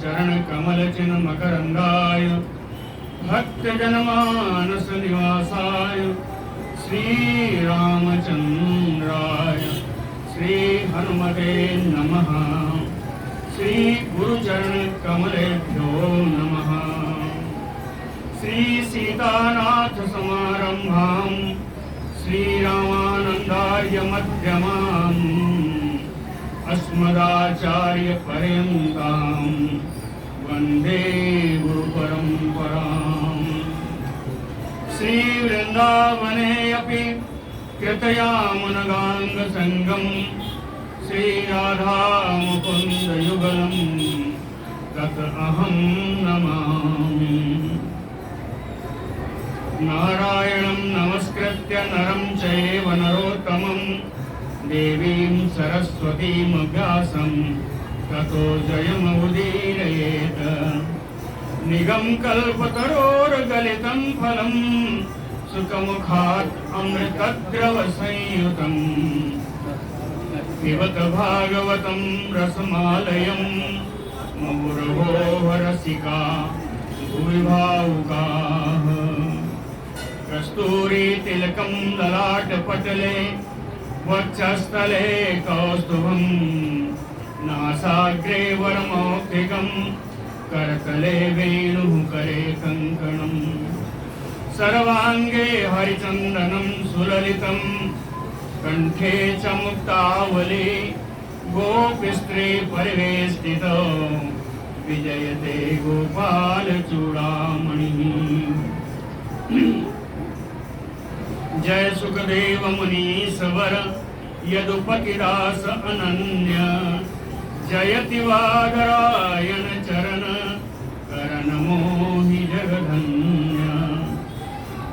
चरण कमल चिन्ह मकरंदाय भक्त जनमानस निवासाय श्री रामचंद्राय श्री हनुमते नमः। श्री गुरुचरण कमलेभ्यो नमः। श्री सीतानाथ समारंभां श्री रामानंदार्य मध्यमाम् अस्मदाचार्य पर्यन्तां वंदे गुरु परंपराम्। श्री वृंदावने अपि कृतयामुनगांग संगम श्री राधा मुकुंद युगलम् तत् अहं नमामि। नारायणं नमस्कृत्य नरं चैव नरोत्तमं देवीं सरस्वतीं व्यासं ततो जयमुदीरयेत्। निगमकल्पतरोर्गलितं फलं सुखमुखात् अमृतद्रवसंयुतं पिबत भागवतं रसमालयं मुहुर्मुहुः रसिका भुवि भावुकाः। कस्तूरी तिलकं ललाटपटले वक्षस्थले कौस्तुभं नासाग्रे वरमौक्तिकं करतले वेणुः करे कङ्कणं सर्वाङ्गे हरिचन्दनं सुललितं कंठे च मुक्तावली गोपस्त्री परिवेष्टितो विजयते गोपाल चूड़ामणिः। जय सुखदेव मुनीश्वर यदुपतिदास अनन्य जयति वादरायण चरण करण मोहि जगधन्य।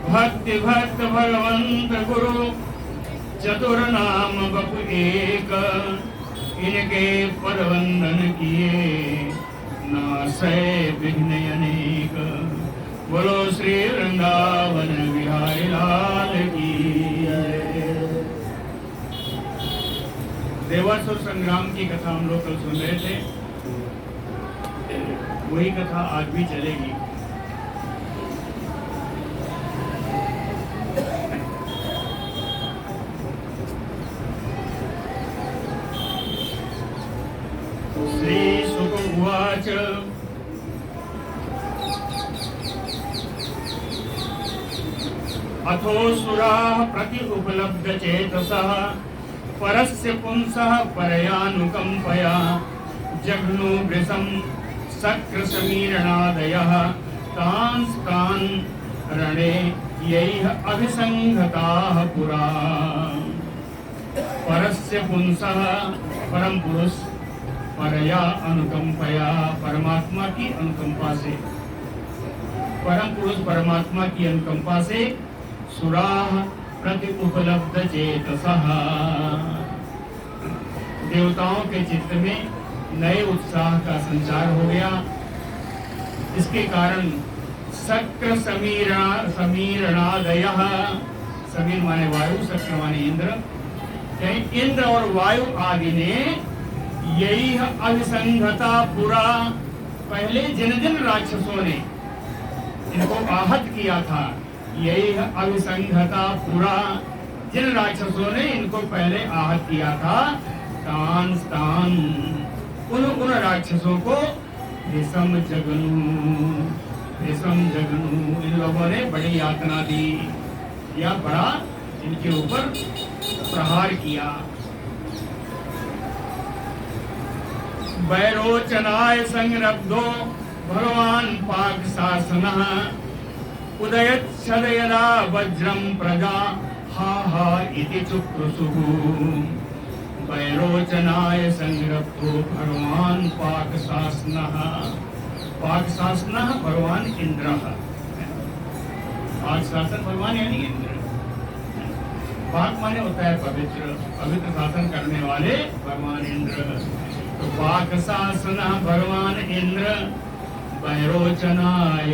भक्ति भक्त भगवंत गुरु चतुर्नाम बपु एक इनके पद वंदन किए नासै विघ्न अनेक। बोलो श्री वृंदावन बिहारी लाल की जय। देवासुर संग्राम की कथा हम लोग कल सुन रहे थे, वही कथा आज भी चलेगी। श्री शुक उवाच अथोऽसुराः प्रति उपलब्ध चेतसः परस्य पुंसः परयानुकंपया जघ्नु वृषं शक्रसमीरणादयः तांस्तान् रणे यैः अभिसंघताः पुरा। परस्य पुंसः परम पुरुष परया अनुकंपया परमात्मा की अनुकंपा से, परम पुरुष परमात्मा की अनुकंपा से सुराः प्रति उपलब्ध चेतसः देवताओं के चित्त में नए उत्साह का संचार हो गया। इसके कारण शक्र समीरणादयः, समीर माने वायु, शक्र माने इंद्र, इंद्र और वायु आदि ने यही अभिसंघता पुरा, पहले जिन जिन राक्षसों ने इनको आहत किया था, यही अभिसंघता पुरा, जिन राक्षसों ने इनको पहले आहत किया था, तान उन राक्षसों को विषम जगनु इन लोगों ने बड़ी यातना दी या बड़ा इनके ऊपर प्रहार किया। वैरोचनाय संरब्धो भगवान पाकशासनः उदयच्छद यदा वज्रं प्रजा हा हा इति चुक्रुषुः। वैरोचनाय संरब्धो भगवान पाकशासनः, पाकशासनः भगवान इंद्रः, पाकशासन भगवान यानी इंद्र। पाक माने होता है पवित्र, पवित्र शासन करने वाले भगवान इंद्र। तो पाक शासन भगवान इंद्र वैरोचनाय,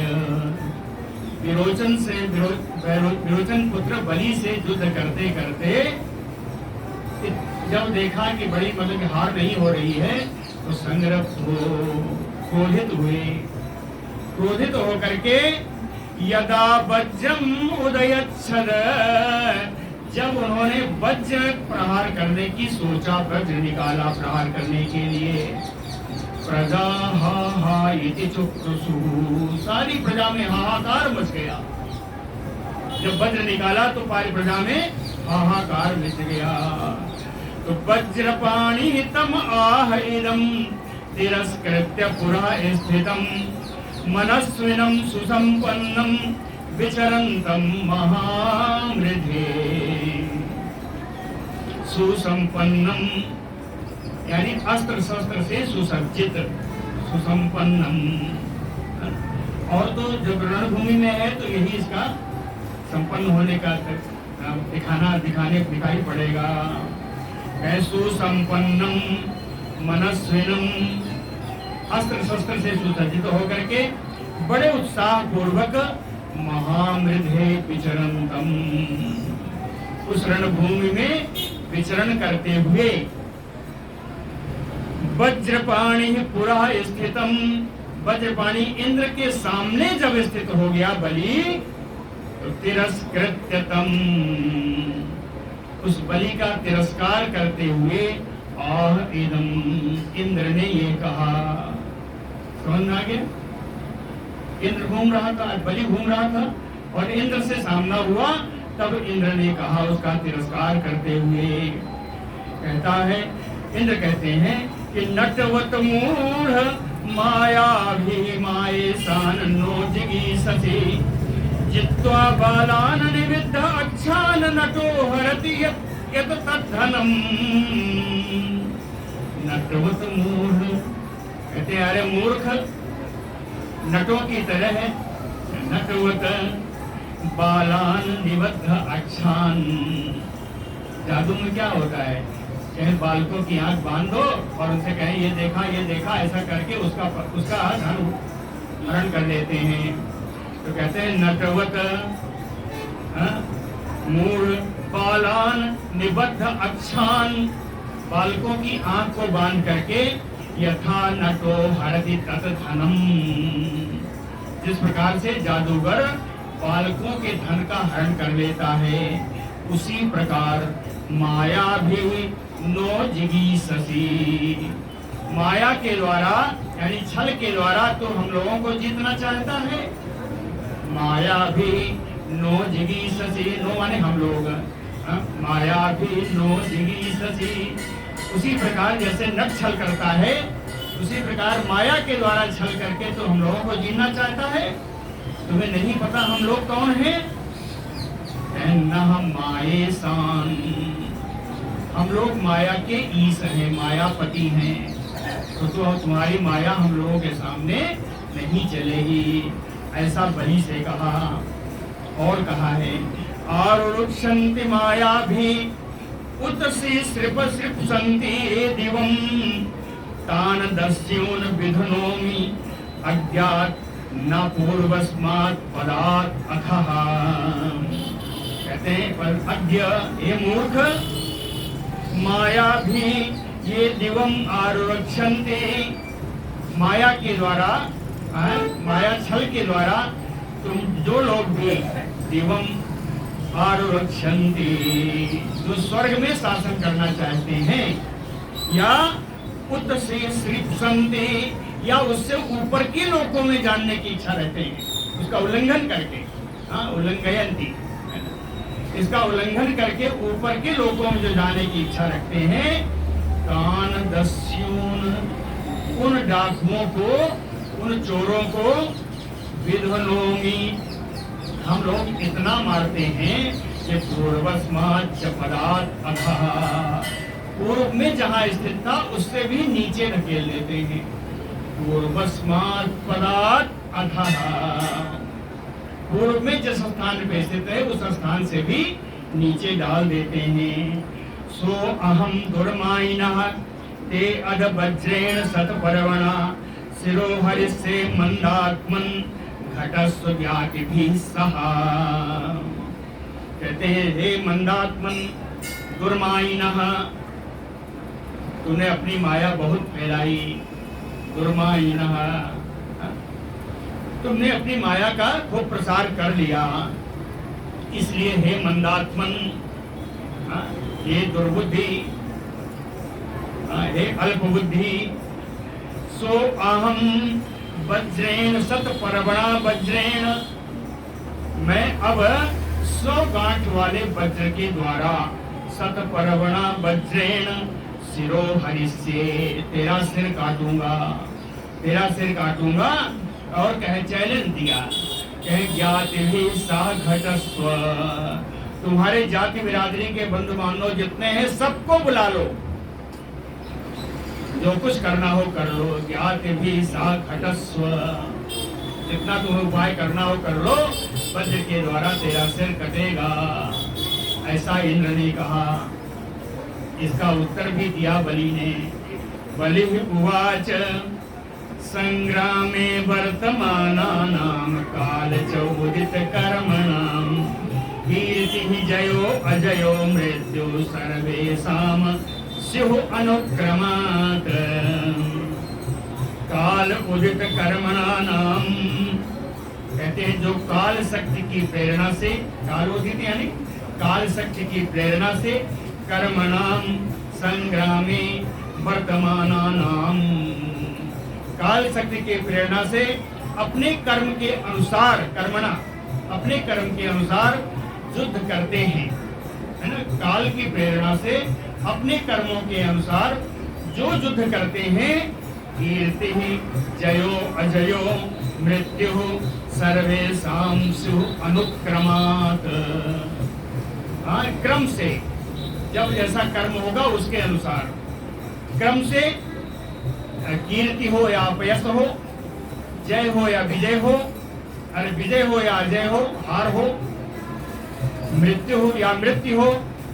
विरोचन से विरोचन पुत्र बलि से युद्ध करते करते जब देखा कि बड़ी मतलब हार नहीं हो रही है, तो संग्रह हो क्रोधित हुए। क्रोधित होकर के यदा वज्रम उदयच्छद, जब उन्होंने वज्र प्रहार करने की सोचा, वज्र निकाला प्रहार करने के लिए, प्रजा हा हा इति चुक्षुषु, सारी प्रजा में हाहाकार मच गया। जब वज्र निकाला तो सारी प्रजा में हाहाकार मच गया। तो वज्रपाणि तम आह इदम तिरस्कृत्य पुरा स्थितम मनस्विनम सुसंपन्नम विचरंतम महामृधे। सुसंपन्नम यानी अस्त्र शस्त्र से सुसज्जित, सुसंपन्नम। और तो जब रणभूमि में है तो यही इसका संपन्न होने का दिखाई पड़ेगा। सुसंपन्नम मनस्विनम, अस्त्र शस्त्र से सुसज्जित होकर के बड़े उत्साह पूर्वक महामृधे विचरंतम, उस रणभूमि में विचरण करते हुए, वज्रपाणि पुरा स्थितम, वज्रपाणि इंद्र के सामने जब स्थित हो गया बलि, तो तिरस्कृत्यतम, उस बलि का तिरस्कार करते हुए, आह इदम, इंद्र ने ये कहा। समझ में आ गया? इंद्र घूम रहा था, बलि घूम रहा था और इंद्र से सामना हुआ, तब इंद्र ने कहा उसका तिरस्कार करते हुए। कहता है, इंद्र कहते हैं कि नटवत मूढ़ माया भी माये सान नो जिगी ससी, जित्वा बालान निविद्ध अच्छान नटो हरति यत तद्धनम। नटवत मूढ़ कहते हैं, अरे मूर्ख, नटों की तरह है। नटवत बालान निबद्ध अच्छान, जादू में क्या होता है, कहीं बालकों की आंख बांध दो और उनसे कहें ये देखा, ऐसा करके उसका धन हरण कर लेते हैं। तो कहते हैं नटवत मूढ़ बालान निबद्ध अच्छान, बालकों की आंख को बांध करके, यथा नटो हरति तत धनम, जिस प्रकार से जादूगर बालकों के धन का हरण कर लेता है, उसी प्रकार माया भी नो जिगी ससी, माया के द्वारा यानी छल के द्वारा तो हम लोगों को जीतना चाहता है। माया भी नो जिगी ससी, नो माने हम लोग, माया भी नो जिगी ससी, उसी प्रकार जैसे नट छल करता है, उसी प्रकार माया के द्वारा छल करके तो हम लोगों को जीना चाहता है। तुम्हें नहीं पता हम लोग कौन हैं? न माये सान, हम लोग माया के ईश हैं, मायापति हैं। तो तुम्हारी माया हम लोगों के सामने नहीं चलेगी, ऐसा बलि से कहा। और कहा है, आरुक्षन्ति माया भी उत्सी सृप सृप्सन्ति दिवम, तान दस्यून विधनोमि अज्ञात न पूर्वस्मात् पदात् अथः। कहते हैं, पर अज्ञ, ये मूर्ख, माया भी ये दिवम आरुक्षन्ति, माया के द्वारा, माया छल के द्वारा तुम जो लोग भी दिवम आरुक्षन्ति, जो स्वर्ग में शासन करना चाहते हैं, या उत से सृप्सन्ति, या उससे ऊपर के लोकों में जानने की इच्छा रखते हैं, उसका उल्लंघन करके, उल्लंघयन्ति, इसका उल्लंघन करके ऊपर के लोकों में जो जाने की इच्छा रखते हैं, कान दस्यून, उन डाकुओं को, उन चोरों को, विध्वनोमि, हम लोग इतना मारते हैं कि पूर्वस्मात् पदात् अधः, पूर्व में जहाँ स्थित था उससे भी नीचे ढकेल देते हैं। पूर्वस्मात् पदात् अधः, पूर्व में जिस स्थान पे स्थित है उस स्थान से भी नीचे डाल देते हैं। सो अहम दुर्मायिनः ते अध वज्रेण शतपर्वणा, शिरो हरिष्ये मंदात्मन घटस्व व्यातिभिः सह। कहते हैं, हे मंदात्मन, दुर्मायिनः, तूने अपनी माया बहुत फैलाई, दुर्मायिनः, तुमने अपनी माया का खूब प्रसार कर लिया, इसलिए हे मंदात्मन, हे दुर्बुद्धि, हे अल्पबुद्धि, सो अहम वज्रेण शतपर्वणा वज्रेण, मैं अब 100 गांठ वाले वज्र के द्वारा शतपर्वणा वज्रेण सिरो हरिष्ये, तेरा सिर काटूंगा, तेरा सिर काटूंगा। और कहे चैलेंज दिया, कहे ज्ञाति भी सा घटस्व, तुम्हारे जाति बिरादरी के बंधु बांधव जितने हैं सबको बुला लो, जो कुछ करना हो कर लो। ज्ञाति भी सा घटस्व, जितना तुम्हें उपाय करना हो कर लो, वज्र के द्वारा तेरा सिर कटेगा, ऐसा इंद्र ने कहा। इसका उत्तर भी दिया बलि ने। बलि उवाच संग्रामे वर्तमानानां काल चौदित कर्मणां कीर्तिः जयो अजयो मृत्यु सर्वेषां स्युः अनुक्रमात्। काल उदित कर्मणानां, कहते हैं जो काल शक्ति की प्रेरणा से, काल उदित यानी काल शक्ति की प्रेरणा से, कर्मणां संग्रामे वर्तमानानां, काल शक्ति के प्रेरणा से अपने कर्म के अनुसार, कर्मणा अपने कर्म के अनुसार युद्ध करते हैं, है ना। काल की प्रेरणा से अपने कर्मों के अनुसार जो युद्ध करते हैं, कीर्ति जयो अजयो मृत्यु सर्वेषां स्युः अनुक्रमात्, क्रम से, जब जैसा कर्म होगा उसके अनुसार क्रम से, कीर्ति हो या अपयश हो, जय हो या विजय हो, अरे विजय हो या अजय हो, हार हो, मृत्यु हो या मृत्यु हो,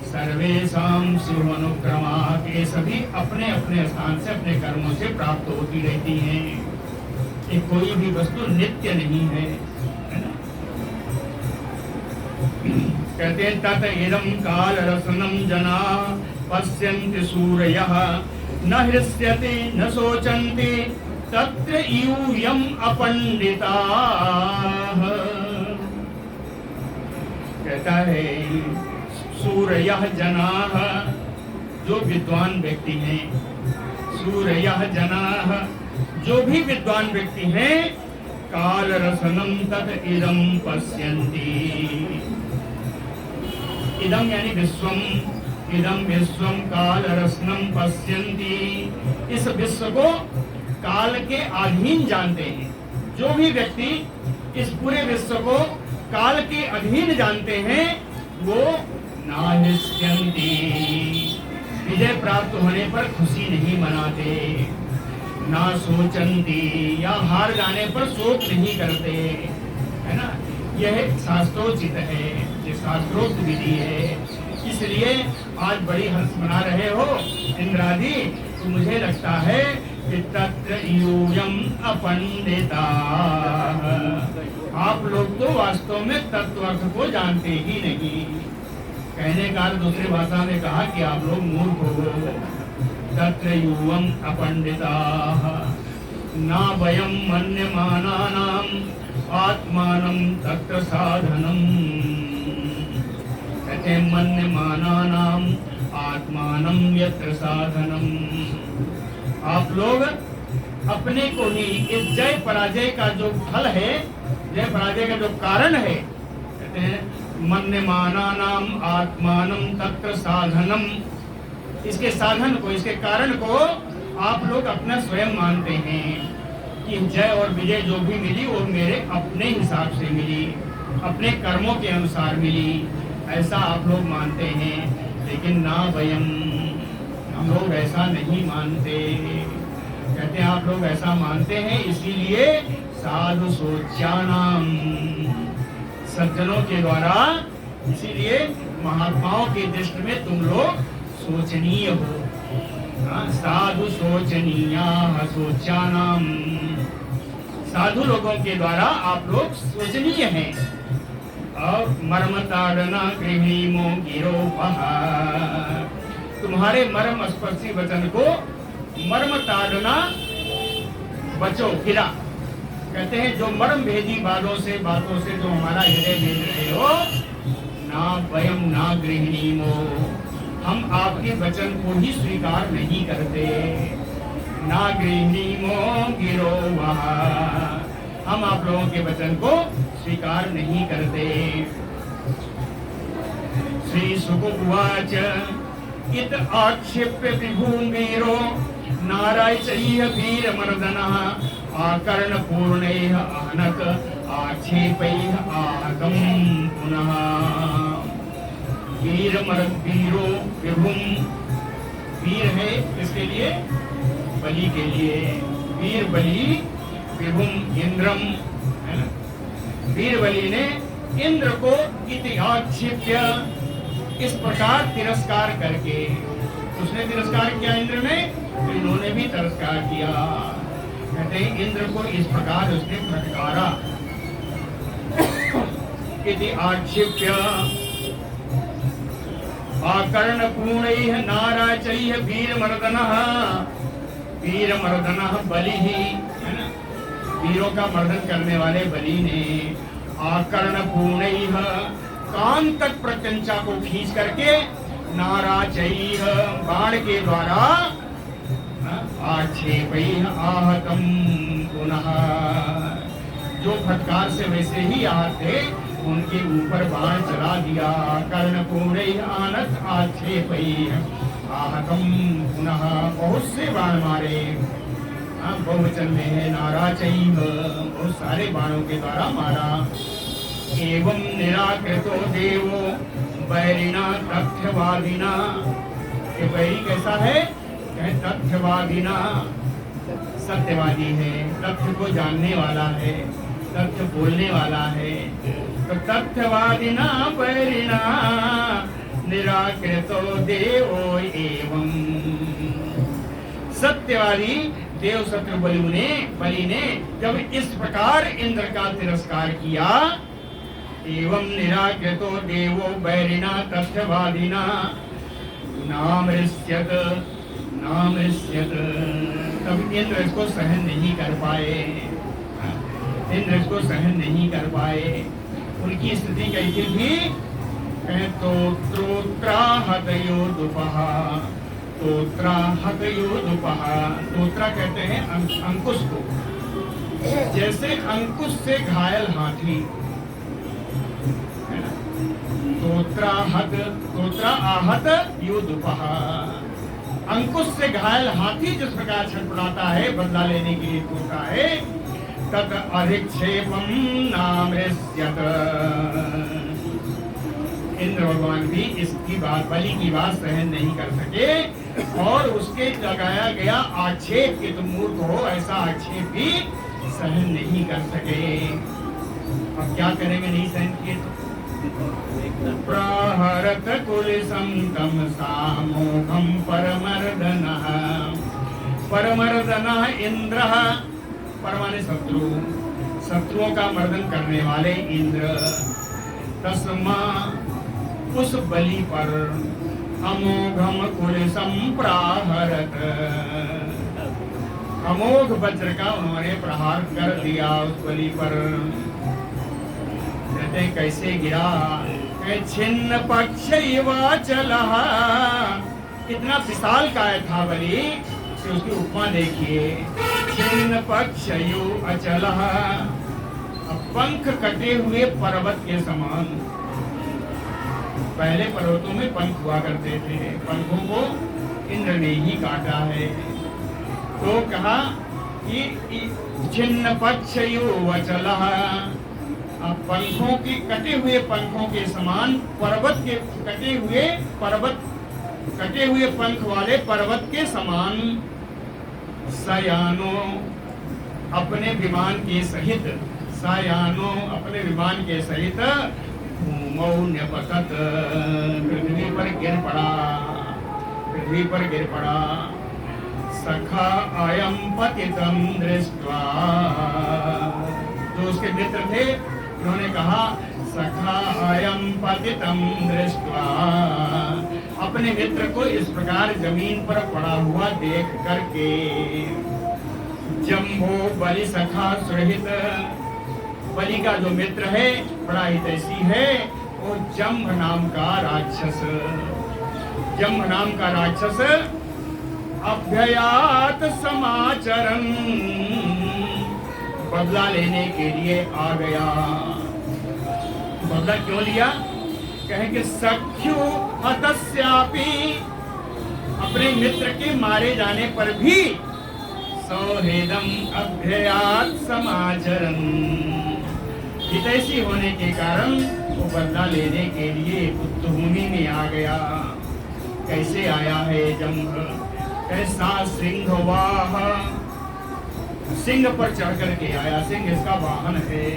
सर्वेषां स्युः अनुक्रमात्, ये सभी अपने अपने स्थान से अपने कर्मों से प्राप्त होती रहती हैं। ये कोई भी वस्तु नित्य नहीं है ना। कहते हैं तत इदं काल रसनं जना पश्यन्ति सूरयः न हृष्यति न शोचन्ति तत्र यूयम् अपंडिताः। कहता है सूरयः जनाः, जो विद्वान व्यक्ति हैं, सूरयः जनाः, जो भी विद्वान व्यक्ति हैं, काल रसनं तत् इदं पश्यन्ति, इदं यानी विश्वम, इदं विश्वम काल रसनं पश्यन्ति, इस विश्व को काल के अधीन जानते हैं। जो भी व्यक्ति इस पूरे विश्व को काल के अधीन जानते हैं, वो नाहिष्यन्ति, विजय प्राप्त होने पर खुशी नहीं मनाते, ना सोचन्ति, या हार जाने पर शोक नहीं करते, है ना। यह शास्त्रोचित है, ये शास्त्रोक्त विधि है। इसलिए आज बड़ी हंस मना रहे हो इंद्रादि, तो मुझे लगता है कि तत्र यूयम् अपंडिताः, आप लोग तो वास्तव में तत्व अर्थ को जानते ही नहीं। कहने का दूसरी भाषा में कहा कि आप लोग मूर्ख हो। तत्र यूयम् अपंडिताः न वयं मन्यमानानाम् आत्मानं तत्र साधनम्, कहते मन्यमानानाम् आत्मानं यत्र साधनम्। आप लोग अपने को ही इस जय पराजय का जो फल है, जय पराजय का जो कारण है, कहते हैं मन्यमानानाम् आत्मानं तत्र साधनम्, इसके साधन को, इसके कारण को आप लोग अपना स्वयं मानते हैं कि जय और विजय जो भी मिली वो मेरे अपने हिसाब से मिली, अपने कर्मों के अनुसार मिली, ऐसा आप लोग मानते हैं। लेकिन ना वयम, हम लोग ऐसा नहीं मानते। कहते हैं आप लोग ऐसा मानते हैं, इसीलिए साधु सोच्यानाम, सज्जनों के द्वारा, इसीलिए महात्माओं की दृष्टि में तुम लोग सोचनीय हो। साधु सोचनीया सोच्यानाम, साधु लोगों के द्वारा आप लोग सोचनीय हैं। और मर्म ताड़ना गृहिणीमो गिरोपः, तुम्हारे मर्म स्पर्शी वचन को मर्म ताड़ना बचो गिरा। कहते हैं जो मर्म भेदी बातों से जो हमारा हृदय भेज रहे हो, ना वयम ना गृहिणी मो, हम आपके वचन को ही स्वीकार नहीं करते। ना गृहिणी मो गिरो वहा, हम आप लोगों के वचन को स्वीकार नहीं करते। श्री शुक उवाच इत आक्षेप्य विभूमीरो नारायचय्य वीर मर्दनः आकर्ण पूर्णैः आनक आक्षेपैः आहतं पुनः। वीरो विभुम, वीर है इसके लिए, बलि के लिए, वीर बलि विभुम इंद्रम, है ना। वीर बलि ने इंद्र को इति आक्षेप्य, इस प्रकार तिरस्कार करके, उसने तिरस्कार किया इंद्र ने, तो इन्होंने भी तिरस्कार किया। कहते हैं इंद्र को इस प्रकार उसने फटकारा। इति आक्षेप्य आकर्ण पूर्णैः नाराचैः वीरमर्दनः, वीरमर्दनः बलि ही, है ना, वीरों का मर्दन करने वाले बलि ने आकर्ण पूर्णैः, कान तक प्रत्यंचा को खींच करके, नाराचैः, बाण के द्वारा, आक्षेपैः आहतं पुनः, जो फटकार से वैसे ही आहत थे उनके ऊपर बाण चला दिया। कर्णपूर्णैः आनत आक्षेपैः आहतं पुनः, बहुत से बाण मारे, बहुवचन में है नाराचैः, बहुत सारे बाणों के द्वारा मारा। एवं निराकृतो देवो बैरिणा तथ्यवादिना, ये बैरी कैसा है? तथ्यवादिना, सत्यवादी है, तथ्य को जानने वाला है, तथ्य बोलने वाला है। तो तथ्यवादिना बैरिणा निराकृतो देवो एवं, सत्यवादी देव शत्रु बलि ने जब इस प्रकार इंद्र का तिरस्कार किया, एवं निराकृतो देवो बैरिणा तथ्यवादिना नामृष्यत, तब इंद्र इसको सहन नहीं कर पाए, इंद्र इसको सहन नहीं कर पाए। उनकी स्थिति कैसी थी? तो त्रोत्राहतयोदुपः, त्रोत्राहतयोदुपः, त्रोत्रा कहते हैं अंकुश को, जैसे अंकुश से घायल हाथी, तोत्रा आहत योदुपः, अंकुश से घायल हाथी जिस प्रकार छटपटाता है, बदला लेने के लिए टूटता है, तत् अधिक्षेपम नामृष्यत। इंद्र भगवान भी इसकी बात, बलि की बात सहन नहीं कर सके और उसके लगाया गया आक्षेप कि तुम मूर्ख हो, ऐसा आक्षेप भी सहन नहीं कर सके। अब क्या करेंगे? नहीं सहन किए तो प्रहरत कुलिसं तं सामोघं परमर्दनः, परमर्दनः इंद्रः, परमाने शत्रु, शत्रुओं का मर्दन करने वाले इंद्र। तस्मा, उस बलि पर अमोघम कुलिसं प्राहरत, अमोघ वज्र का उन्होंने प्रहार कर दिया उस बलि पर। कहते कैसे गिरा? छिन्न पक्षैवाचलः, कितना विशाल काय था बलि, तो उसकी उपमा देखिए। छिन्न पक्षयो अचलः, पंख कटे हुए पर्वत के समान। पहले पर्वतों में पंख हुआ करते थे, पंखों को इंद्र ने ही काटा है। तो कहा कि छिन्न पक्षयो अचलः, पंखों की कटे हुए पंखों के समान, पर्वत के कटे हुए पंख वाले पर्वत के समान। सयानो, अपने विमान के सहित, सयानो अपने विमान के सहित न्यपतत, पृथ्वी पर गिर पड़ा, पृथ्वी पर गिर पड़ा। सखा अयं पतितं दृष्ट्वा, जो उसके मित्र थे उन्होंने कहा सखा अयं पतितं दृष्ट्वा, अपने मित्र को इस प्रकार जमीन पर पड़ा हुआ देख करके। जम्भो बलि सखा सुरहित, बलि का जो मित्र है बड़ा हितैषी है वो जम्भ नाम का राक्षस। जम्भ नाम का राक्षस अभ्ययात समाचरन, बदला लेने के लिए आ गया। बदला क्यों लिया? कहें कि सख्यु हतस्यापि, अपने मित्र के मारे जाने पर भी सौहृदम अभ्ययात समाचरन, हितैषी होने के कारण वो बदला लेने के लिए युद्धभूमि में आ गया। कैसे आया है जम्भ? कैसा सिंहवाह, सिंह पर चढ़ करके आया, सिंह इसका वाहन है।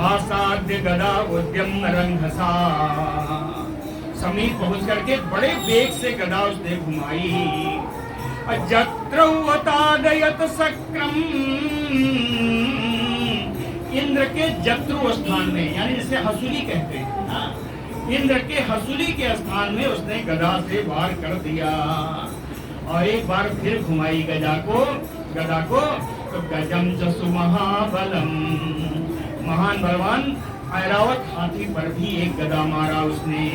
आसाद्य गदा उद्यम रंघसा, समीप पहुंच करके बड़े वेग से गदा उसने घुमाई। जत्रवतादयत सक्रम, इंद्र के जत्रु स्थान में, यानी जिसे हसूली कहते हैं, इंद्र के हसूली के स्थान में उसने गदा से वार कर दिया। और एक बार फिर घुमाई गदा को, तो गजम जसु महाबलम, महान बलवान ऐरावत हाथी पर भी एक गदा मारा उसने।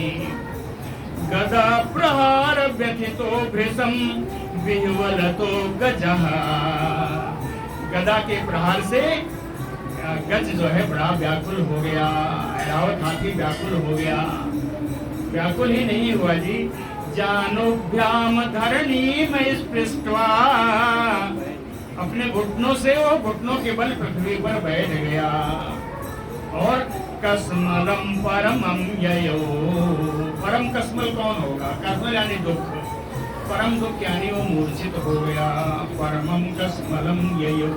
गदा प्रहार व्यथितो भृशम विह्वलतो गजः, गदा के प्रहार से गज जो है बड़ा व्याकुल हो गया, ऐरावत हाथी व्याकुल हो गया। व्याकुल ही नहीं हुआ जी, जानुभ्याम धरणी में स्पृष्ट्वा, अपने घुटनों से वो घुटनों के बल पृथ्वी पर बैठ गया। और कस्मलम परमम ययो, परम कस्मल कौन होगा? कस्मल यानी दुख, परम दुख यानी वो मूर्छित हो गया। परमम कस्मलम ययो,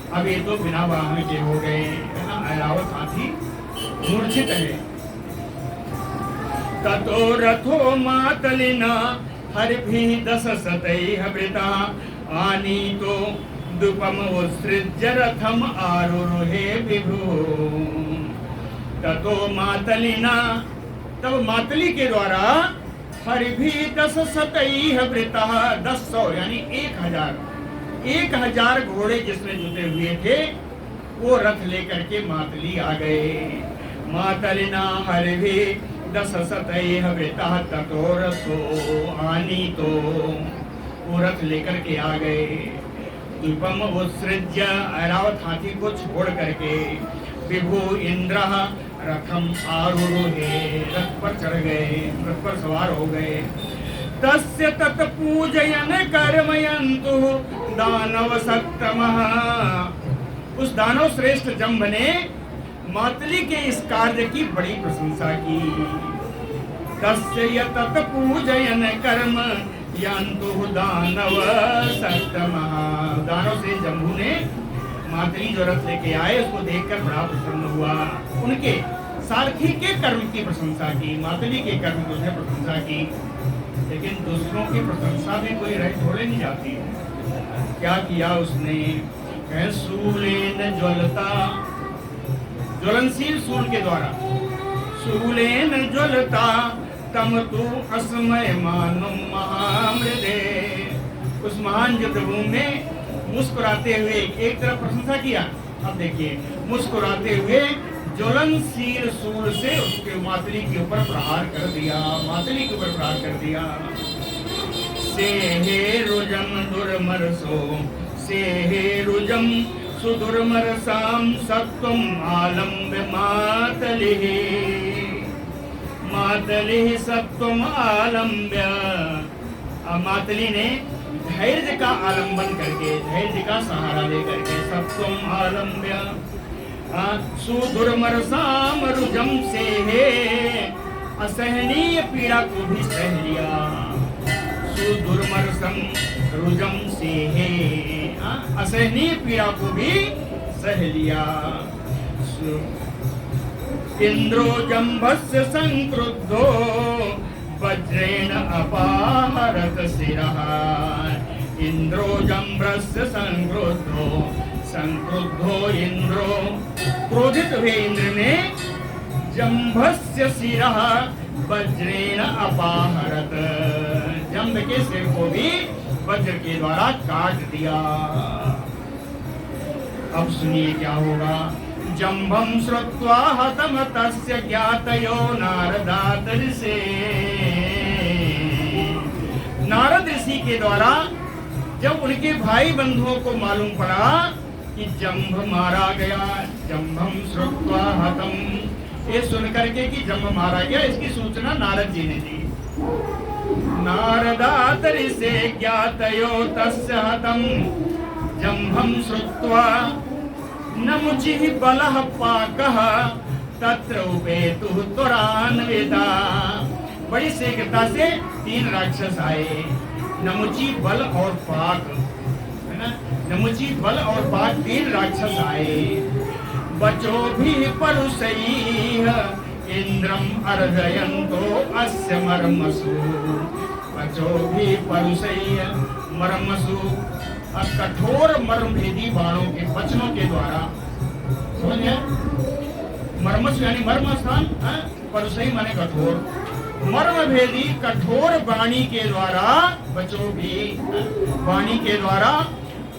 अब ये तो बिना वाहन के हो गए, है ना, ऐरावत हाथी मूर्छित है। ततो रथो मातलिना हरिभि दश सतैः वृता, आनीतो दुपम उत्सृज्य रथम आरुरुहे विभु। ततो मातलिना, तब मातली के द्वारा हरिभि दश सतैः वृता, 10 यानी 1000 घोड़े जिसमें जुटे हुए थे वो रथ लेकर के मातली आ गए। मातलिना हरिभि दश सतैः वृता ततो रथो आनीतो, वो रथ लेकर के आ गए। दीपम उत्सृज्य, ऐरावत हाथी को छोड़ करके, विभु इंद्र रथम आरूढ़े, रथ पर चढ़ गए, रथ पर सवार हो गए। तस्य तत् पूजयन कर्मयन्तु दानव सत्तमः, उस दानव श्रेष्ठ जम्भ ने मातली के इस कार्य की बड़ी प्रशंसा की। तस्य तत् पूजयन कर्म यन्तु दानव सत्तमः, दानव से जम्भू ने मातली जो रथ लेके आए उसको देखकर बड़ा प्रसन्न हुआ। उनके सारथी के कर्म की प्रशंसा की, मातली के कर्म की उसने प्रशंसा की। लेकिन दूसरों की प्रशंसा भी कोई रह थोड़े नहीं जाती है। क्या किया उसने? शूलेन ज्वलता, ज्वलनशील सूल के द्वारा, शूलेन ज्वलता तम तु असमय मानुम महामृदे, उस महान युद्धभूमि में मुस्कुराते हुए एक तरफ प्रशंसा किया। अब देखिए, मुस्कुराते हुए ज्वलनशील सूल से उसके मातली के ऊपर प्रहार कर दिया, मातली के ऊपर प्रहार कर दिया। से हे रुजम दुर्मरसो, से हे रुजम सुदुर्मरसाम सत्वम आलम्ब्य मातलिः, मातलिः सत्वम आलम्ब्य, मातली ने धैर्य का आलंबन करके, धैर्य का सहारा लेकर के, सत्वम आलम्ब्य सुदुर्मरसाम रुजम से है, असहनीय पीड़ा को भी सह लिया। सुदुर्मरसम रुजम से है, असहनीय पीड़ा को भी सह लिया। इंद्रो जम्भस्य संक्रुद्धो वज्रेण अपाहरत शिरः, इंद्रो जम्भस्य संक्रुद्धो, संक्रुद्धो इंद्रो, क्रोधित हुए इंद्र ने जम्भस्य शिरः वज्रेण अपाहरत, जम्भ के सिर को भी वज्र के द्वारा काट दिया। अब सुनिए क्या होगा। जम्भम श्रुत्वा हतम तस्य ज्ञातयो नारदात ऋषे। नारद ऋषि के द्वारा जब उनके भाई बंधुओं को मालूम पड़ा कि जम्भ मारा गया, जम्भम श्रुत्वा हतम, ये सुन करके कि जम्भ मारा गया, इसकी सूचना नारद जी ने दी। नारदात ऋषे ज्ञातयो तस्य हतम जम्भम श्रुत्वा नमुचिः बलः पाकः तत्र उपेतुः त्वरान्विता। बड़ी शीघ्रता से 3 राक्षस आए। नमुची, बल और पाक, है ना, नमुची, बल और पाक 3 राक्षस आए। बचो भी परुषैः इंद्रम अर्धयन्तो अस्य मर्मसु। बचो भी परुषैः मर्मसु, कठोर मर्मभेदी बाणों के वचनों के द्वारा, समझ गए? मर्मसु यानी मर्म स्थान, परुषैः माने कठोर, मर्मभेदी कठोर वाणी के द्वारा, बचो भी वाणी के द्वारा,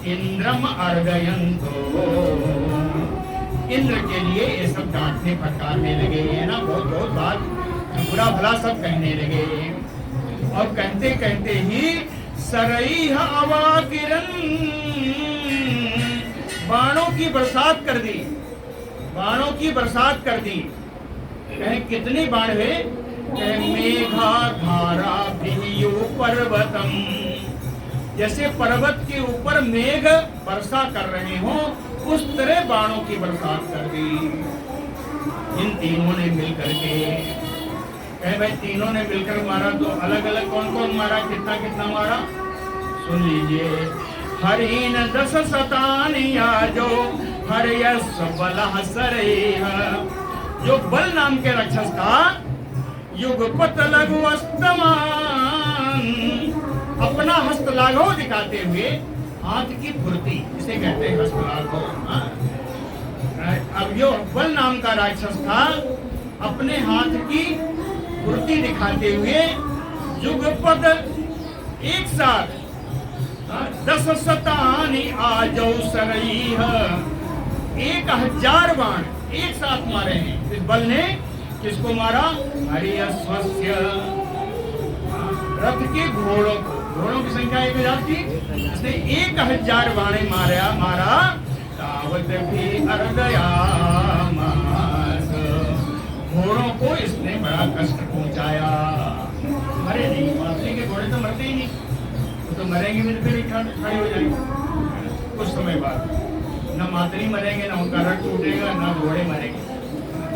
इंद्रम अर्धयन्तो, इंद्र के लिए ये सब डांटने फटकारने लगे, है ना, बहुत बहुत बात बुरा भला सब कहने लगे। और कहते कहते ही सरैः अवाकिरन, बाणों की बरसात कर दी, बाणों की बरसात कर दी। कहे कितने बाण हुए? मेघा धारा भियो पर्वतम, जैसे पर्वत के ऊपर मेघ वर्षा कर रहे हो, उस तरह बाणों की बरसात कर दी। इन तीनों ने मिलकर के, कहे भाई तीनों ने मिलकर मारा तो अलग अलग कौन कौन मारा, कितना कितना मारा, सुन लीजिए। हरिन 10 शतानि याजो हर्यस्व बलः सरैः, जो बल नाम के राक्षस था, युगपत लघु अस्तमान, अपना हस्त लाघव दिखाते हुए, हाथ की फुर्ती इसे कहते हैं हस्त लाघव। अब जो बल नाम का राक्षस था, अपने हाथ की फुर्ती दिखाते हुए युगपत एक साथ 10 शतानि आजौ सरैः, 1000 बाण एक साथ मारे हैं। इस बल ने किसको मारा? हर्यश्वस्य, रथ के घोड़ों को, घोड़ों की संख्या 1000 थी, इसने 1000 बाणे मारा। तावत भी अर्दयामास, घोड़ों को इसने बड़ा कष्ट पहुंचाया। मरे नहीं, मातली के घोड़े तो मरते ही नहीं, वो तो मरेंगे भी तो फिर खड़े हो जाएंगे कुछ समय बाद। न मातली मरेंगे, न उनका रथ टूटेगा, न घोड़े मरेंगे,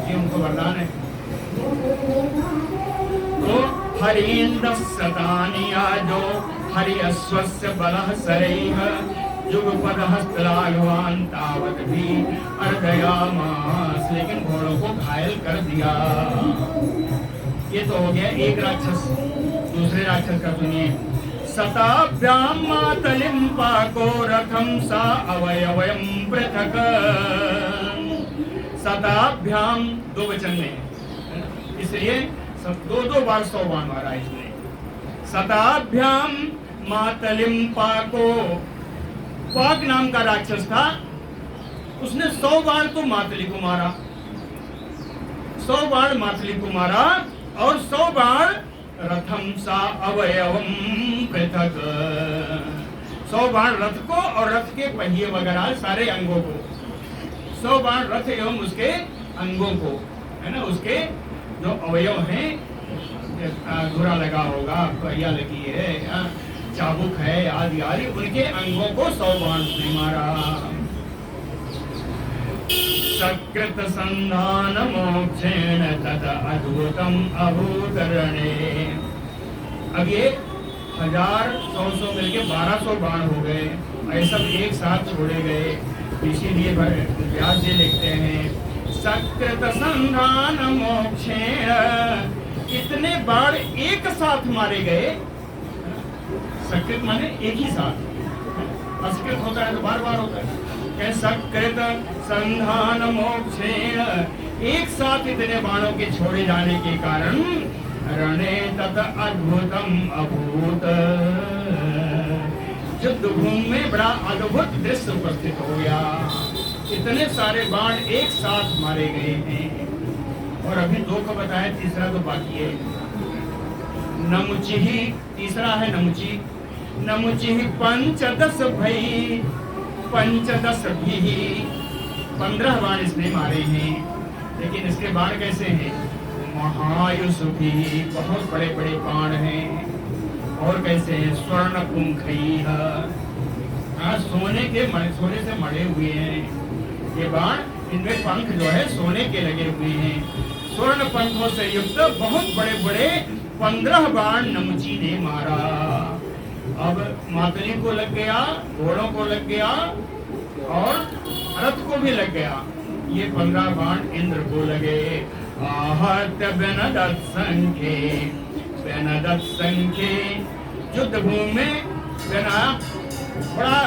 ये उनको वरदान है। तो हरिन 10 शतानि याजो हर्यश्वस्य बलः सरैः, युगपद हस्त लाघवान् तावत भी अर्दयामास, लेकिन घोड़ों को घायल कर दिया। ये तो हो गया एक राक्षस। दूसरे राक्षस का सुनिए। सताभ्याम मातलिम पाको रथम सा अवयवयम पृथक। सताभ्याम 2 वचन में, इसलिए 2 बार 100 बाण मारा इसने। सताभ्याम मातलिम पाको, पाक नाम का राक्षस था, उसने 100 बाण तो मातली को मारा, 100 बाण मातली को मारा, और 100 बाण रथम सा अवयवम पृथक, 100 बाण रथ को और रथ के पहिए वगैरह सारे अंगों को, 100 बाण रथ एवं उसके अंगों को, है ना, उसके जो अवयव हैं, घुरा लगा होगा, पहिया लगी है, चाबुक है, आदि आदि, उनके अंगों को 100 बाण से मारा। सकृत संधान मोक्षेण तद अद्भुतम अभूतरणे। अब ये 1000 100 मिलके 1200 बाण हो गए, ऐसे सब एक साथ छोड़े गए। इसीलिए व्यास जी लिखते हैं सकृत संधान मोक्षेण, इतने बाण एक साथ मारे गए। सकृत माने एक ही साथ, असकृत होता है तो बार बार होता है। सकृत संधान मोक्षेण, एक साथ इतने बाणों के छोड़े जाने के कारण रणे तत अद्भुतम अभूत, भूमि में बड़ा अद्भुत दृश्य उपस्थित हो गया। इतने सारे बाण एक साथ मारे गए हैं। और अभी 2 को बताया, तीसरा तो बाकी है। नमुचि ही तीसरा है नमुचि। नमुचि ही पंचदश भई, पंचदश भी 15 बाण इसने मारे हैं। लेकिन इसके बाण कैसे हैं? महायुष भी, बहुत बड़े बड़े बाण हैं। और कैसे हैं? स्वर्ण पुंखई, सोने से मड़े हुए हैं ये बाण। इनमें पंख जो है सोने के लगे हुए हैं। स्वर्ण पंखों से युक्त बहुत बड़े बड़े 15 बाण नमुची ने मारा। अब मातली को लग गया, घोड़ों को लग गया और रथ को भी लग गया। ये 15 बाण इंद्र को लगे। आहत बेनदत संख्ये, बेनदत संख्ये। युद्ध भूमि में बेना बड़ा